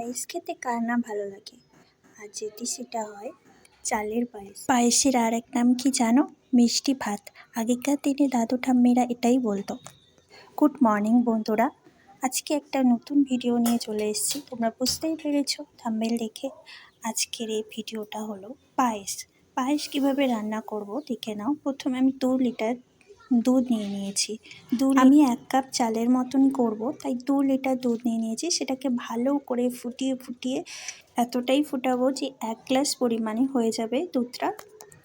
পায়েস খেতে কার না ভালো লাগে। আর সেটা হয় চালের পায়েস। পায়েসের আর এক নাম কি জানো? মিষ্টি ভাত। আগেকার দিনে দাদু ঠাম্মিরা এটাই বলতো। গুড মর্নিং বন্ধুরা, আজকে একটা নতুন ভিডিও নিয়ে চলে এসেছি। তোমরা বুঝতেই পেরেছো থাম্বনেল দেখে। আজকের এই ভিডিওটা হলো পায়েস। পায়েস কীভাবে রান্না করব দেখে নাও। প্রথমে আমি 2 লিটার দুধ নিয়ে নিয়েছি। আমি 1 কাপ চালের মতন করব, তাই 2 লিটার দুধ নিয়ে নিয়েছি। সেটাকে ভালো করে ফুটিয়ে এতটাই ফুটাবো যে 1 গ্লাস পরিমাণে হয়ে যাবে দুধটা।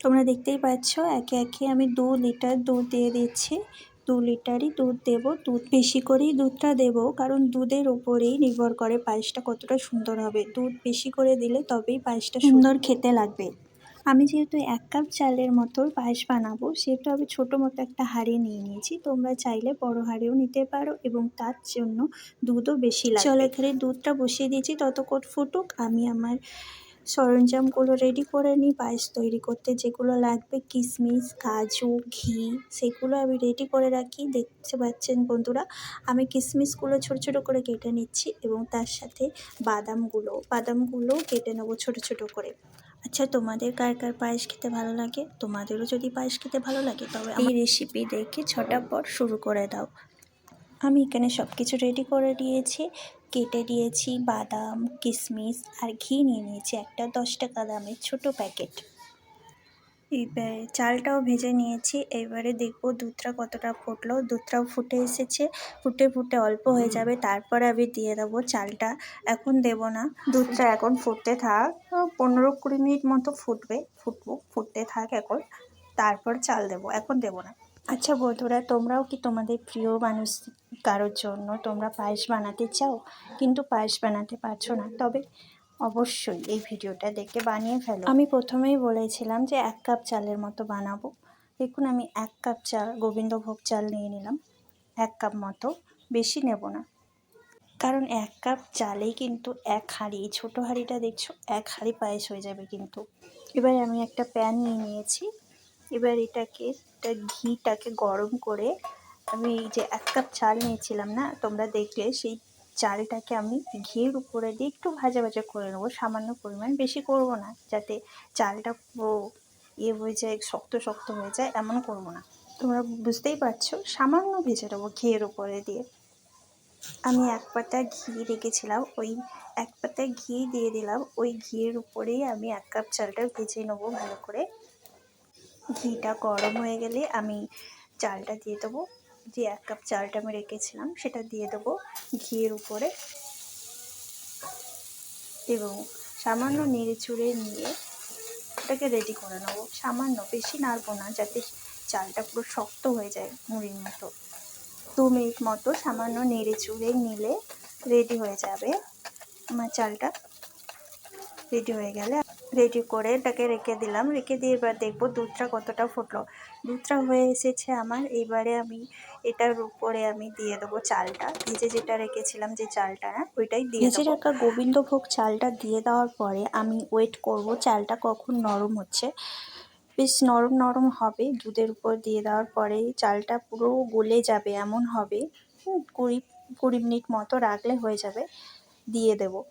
তোমরা দেখতেই পাচ্ছ একে একে আমি 2 লিটার দুধ দিয়ে দিচ্ছি। 2 লিটারই দুধ দেবো। দুধ বেশি করেই দুধটা দেবো, কারণ দুধের ওপরেই নির্ভর করে পায়েসটা কতটা সুন্দর হবে। দুধ বেশি করে দিলে তবেই পায়েসটা সুন্দর খেতে লাগবে। আমি যেহেতু 1 কাপ চালের মতো পায়েস বানাবো, সেহেতু আমি ছোটো মতো একটা হাঁড়ি নিয়ে নিয়েছি। তোমরা চাইলে বড় হাঁড়িও নিতে পারো এবং তার জন্য দুধও বেশি লাগবে। চলো এখানে দুধটা বসিয়ে দিয়েছি, ততক্ষণ ফুটুক। আমি আমার সরঞ্জামগুলো রেডি করে নিই পায়েস তৈরি করতে। যেগুলো লাগবে কিশমিশ, কাজু, ঘি, সেগুলো আমি রেডি করে রাখি। দেখতে পাচ্ছেন বন্ধুরা, আমি কিশমিশগুলো ছোটো ছোটো করে কেটে নিচ্ছি এবং তার সাথে বাদামগুলো কেটে নেবো ছোটো ছোটো করে। আচ্ছা, তোমাদের কার কার পায়েস খেতে ভালো লাগে? তোমাদেরও যদি পায়েস খেতে ভালো লাগে তবে এই রেসিপি দেখে ঝটাপট শুরু করে দাও। আমি এখানে সব কিছু রেডি করে দিয়েছি। কেটে দিয়েছি বাদাম, কিশমিশ আর ঘি নিয়ে নিয়েছি একটা 10 টাকা দামের ছোটো প্যাকেট। এইবারে চালটাও ভেজে নিয়েছি। এবারে দেখবো দুধটা কতটা ফুটলো। দুধটাও ফুটে এসেছে। ফুটে অল্প হয়ে যাবে, তারপরে আমি দিয়ে দেবো চালটা। এখন দেব না, দুধটা এখন ফুটতে থাক। 15-20 মিনিট মতো ফুটতে থাক এখন, তারপর চাল দেবো, এখন দেব না। আচ্ছা বন্ধুরা, তোমরাও কি তোমাদের প্রিয় মানুষ কারোর জন্য তোমরা পায়েস বানাতে চাও, কিন্তু পায়েস বানাতে পারছো না? তবে অবশ্যই এই ভিডিওটা দেখে বানিয়ে ফেলো। আমি প্রথমেই বলেছিলাম যে 1 কাপ চালের মতো বানাবো। দেখুন আমি 1 কাপ চাল গোবিন্দভোগ চাল নিয়ে নিলাম। 1 কাপ মতো, বেশি নেব না, কারণ 1 কাপ চালেই কিন্তু 1 হাঁড়ি, ছোটো হাঁড়িটা দেখছো, 1 হাঁড়ি পায়েস হয়ে যাবে কিন্তু। এবার আমি একটা প্যান নিয়ে নিয়েছি। এবার ঘিটাকে গরম করে আমি এই যে 1 কাপ চাল নিয়েছিলাম না, তোমরা দেখলে, সেই চালটাকে আমি ঘিয়ের উপরে দিয়ে একটু ভাজা করে নেবো। সামান্য পরিমাণ, বেশি করব না, যাতে চালটা পুরো হয়ে যায়, শক্ত হয়ে যায়, এমন করব না। তোমরা বুঝতেই পারছো, সামান্য ভেজে নেবো ঘিয়ের উপরে দিয়ে। আমি 1 পাতা ঘি রেখেছিলাম, ওই 1 পাতা ঘি দিয়ে দিলাম। ওই ঘিয়ের উপরেই আমি 1 কাপ চালটা ভেজে নেবো ভালো করে। ঘিটা গরম হয়ে গেলে আমি চালটা দিয়ে দেবো। যে 1 কাপ চালটা আমি রেখেছিলাম সেটা দিয়ে দেবো ঘিয়ের উপরে এবং সামান্য নেড়ে নিয়ে ওটাকে রেডি করে নেবো। সামান্য, বেশি নাড়বো না, যাতে চালটা পুরো শক্ত হয়ে যায় মুড়ির মতো। 2 মিনিট মতো সামান্য নেড়ে নিলে রেডি হয়ে যাবে আমার চালটা। রেডি হয়ে গেলে রেডি করে এটাকে রেখে দিলাম। রেখে দিয়ে এবার দেখবো দুধটা কতটা ফুটলো। দুধটা হয়ে এসেছে আমার। এবারে আমি এটার উপরে আমি দিয়ে দেবো চালটা, ভেজে যেটা রেখেছিলাম, যে চালটা না, ওইটাই দিয়ে দেবো। ভেজে রাখা গোবিন্দভোগ চালটা দিয়ে দেওয়ার পরে আমি ওয়েট করব চালটা কখন নরম হচ্ছে। বেশ নরম হবে। দুধের উপর দিয়ে দেওয়ার পরে চালটা পুরো গলে যাবে এমন হবে। 20 মিনিট মতো রাখলে হয়ে যাবে। দিয়ে দেবো।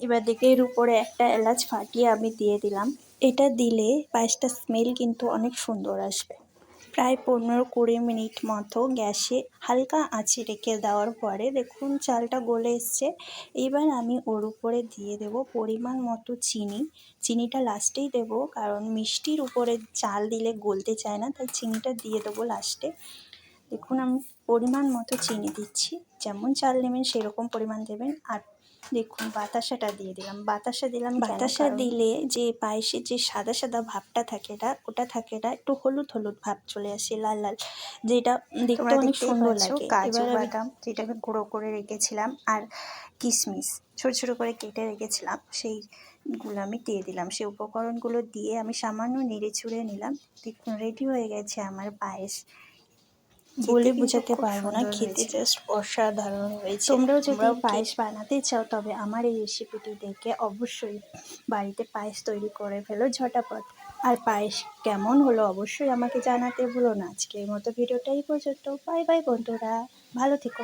এবার দেখে এর উপরে একটা এলাচ ফাটিয়ে আমি দিয়ে দিলাম। এটা দিলে পায়েসটার স্মেল কিন্তু অনেক সুন্দর আসবে। প্রায় 15-20 মিনিট মতো গ্যাসে হালকা আঁচে রেখে দেওয়ার পরে দেখুন চালটা গলে এসছে। এবার আমি ওর উপরে দিয়ে দেব পরিমাণ মতো চিনি। চিনিটা লাস্টেই দেব, কারণ মিষ্টির উপরে চাল দিলে গলতে চায় না, তাই চিনিটা দিয়ে দেবো লাস্টে। দেখুন আমি পরিমাণ মতো চিনি দিচ্ছি, যেমন চাল নেবেন সেরকম পরিমাণ দেবেন। আর দেখুন বাতাসাটা দিয়ে দিলাম। বাতাসা দিলাম, বাতাসা দিলে যে পায়েসের যে সাদা ভাবটা থাকে না, ওটা থাকে না, একটু হলুদ ভাব চলে আসে, লাল, যেটা দেখতে অনেক সুন্দর লাগে। কাজু বাদাম যেটা আমি গুঁড়ো করে রেখেছিলাম আর কিশমিশ ছোট করে কেটে রেখেছিলাম, সেইগুলো আমি দিয়ে দিলাম। সেই উপকরণগুলো দিয়ে আমি সামান্য নেড়ে নিলাম। দেখুন রেডি হয়ে গেছে আমার পায়েস। বলে বোঝাতে পারবো না, খেতে জাস্ট অসাধারণ হয়েছে। তোমরাও যদি পায়েস বানাতে চাও তবে আমার এই রেসিপিটি দেখে অবশ্যই বাড়িতে পায়েস তৈরি করে ফেলো ঝটাপট। আর পায়েস কেমন হলো অবশ্যই আমাকে জানাতে ভুলো না। আজকের মতো ভিডিওটা এই পর্যন্ত। বাই বাই বন্ধুরা, ভালো থেকো।